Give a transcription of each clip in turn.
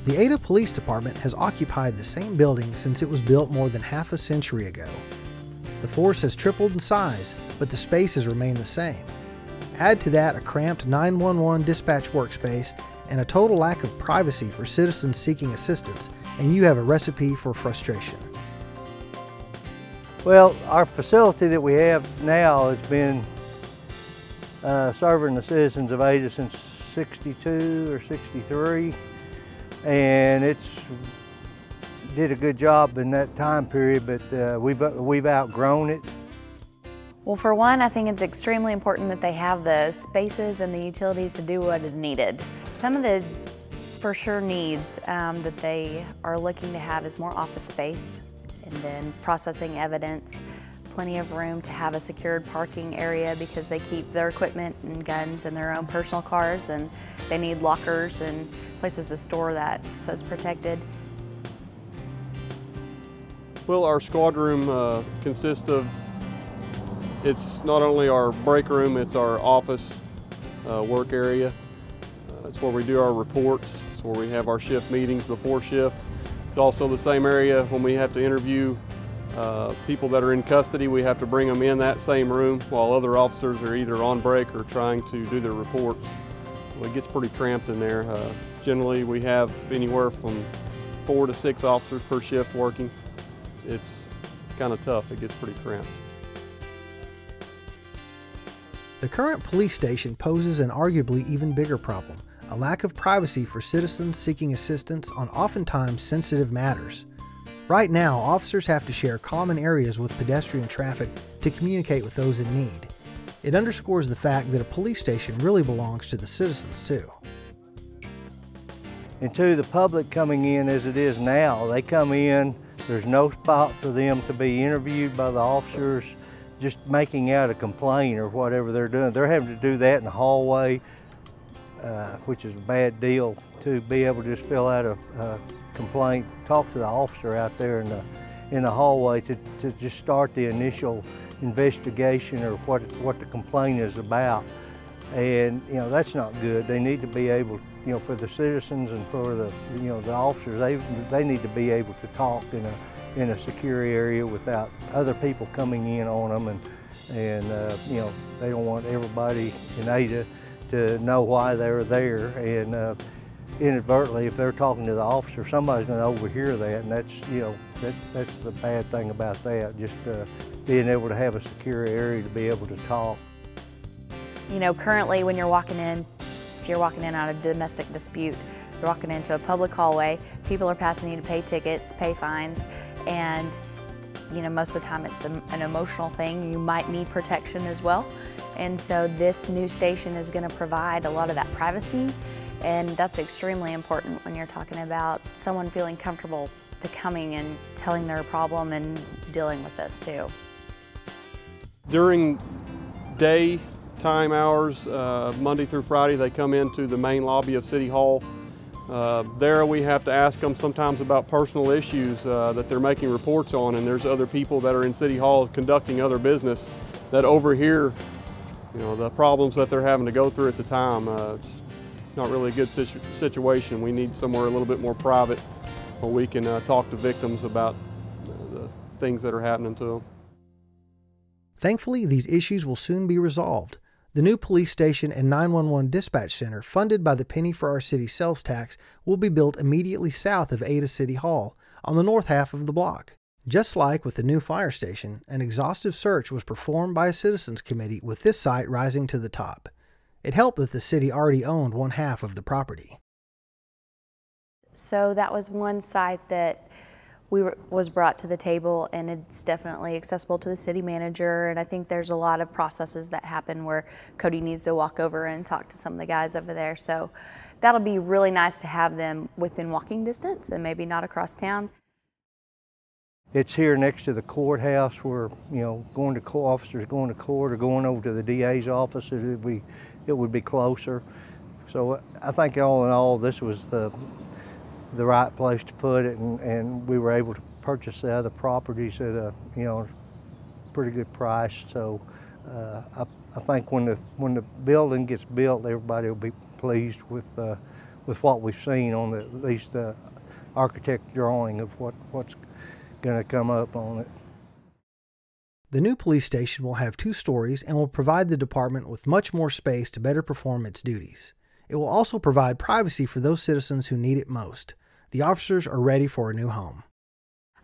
The Ada Police Department has occupied the same building since it was built more than half a century ago. The force has tripled in size, but the space has remained the same. Add to that a cramped 911 dispatch workspace and a total lack of privacy for citizens seeking assistance, and you have a recipe for frustration. Well, our facility that we have now has been serving the citizens of Ada since 62 or 63, and it's did a good job in that time period, but we've outgrown it. Well, for one, I think it's extremely important that they have the spaces and the utilities to do what is needed. Some of the for sure needs that they are looking to have is more office space, and then processing evidence, plenty of room to have a secured parking area because they keep their equipment and guns in their own personal cars, and they need lockers and places to store that so it's protected. Well, our squad room consists of, it's not only our break room, it's our office work area. It's where we do our reports. It's where we have our shift meetings before shift. It's also the same area when we have to interview people that are in custody. We have to bring them in that same room while other officers are either on break or trying to do their reports. So it gets pretty cramped in there. Generally, we have anywhere from 4 to 6 officers per shift working. It's kind of tough. It gets pretty cramped. The current police station poses an arguably even bigger problem: a lack of privacy for citizens seeking assistance on oftentimes sensitive matters. Right now, officers have to share common areas with pedestrian traffic to communicate with those in need. It underscores the fact that a police station really belongs to the citizens too. And to the public coming in as it is now, they come in, there's no spot for them to be interviewed by the officers, just making out a complaint or whatever they're doing. They're having to do that in the hallway, which is a bad deal, to be able to just fill out a complaint, talk to the officer out there in the hallway to just start the initial investigation or what the complaint is about. And that's not good. They need to be able, for the citizens and for the the officers, they need to be able to talk in a secure area without other people coming in on them, and they don't want everybody in Ada to know why they're there, and inadvertently, if they're talking to the officer, somebody's going to overhear that, and that's the bad thing about that, just being able to have a secure area to be able to talk. Currently when you're walking in, if you're walking in on a domestic dispute, you're walking into a public hallway, people are passing you to pay tickets, pay fines, and most of the time it's an emotional thing. You might need protection as well. And so this new station is going to provide a lot of that privacy, and that's extremely important when you're talking about someone feeling comfortable to coming and telling their problem and dealing with this too. During daytime hours, Monday through Friday, they come into the main lobby of City Hall. There we have to ask them sometimes about personal issues that they're making reports on, and there's other people that are in City Hall conducting other business that overhear the problems that they're having to go through at the time. It's not really a good situation. We need somewhere a little bit more private where we can talk to victims about the things that are happening to them. Thankfully, these issues will soon be resolved. The new police station and 911 dispatch center, funded by the penny for our city sales tax, will be built immediately south of Ada City Hall, on the north half of the block. Just like with the new fire station, an exhaustive search was performed by a citizens committee, with this site rising to the top. It helped that the city already owned one half of the property. So that was one site that was brought to the table, and it's definitely accessible to the city manager, and I think there's a lot of processes that happen where Cody needs to walk over and talk to some of the guys over there. So that'll be really nice to have them within walking distance and maybe not across town. It's here next to the courthouse where, officers going to court or going over to the DA's office, it would be closer. So I think all in all, this was the right place to put it, and we were able to purchase the other properties at a pretty good price. So I think when the building gets built, everybody will be pleased with with what we've seen on at least the architect drawing of what's going to come up on it. The new police station will have 2 stories and will provide the department with much more space to better perform its duties. It will also provide privacy for those citizens who need it most. The officers are ready for a new home.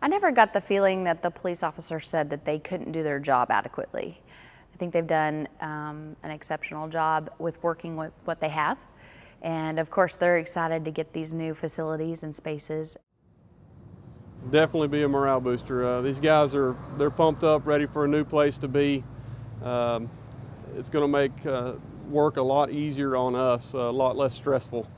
I never got the feeling that the police officer said that they couldn't do their job adequately. I think they've done an exceptional job with working with what they have. And of course, they're excited to get these new facilities and spaces. Definitely be a morale booster. These guys they're pumped up, ready for a new place to be. It's going to make work a lot easier on us, a lot less stressful.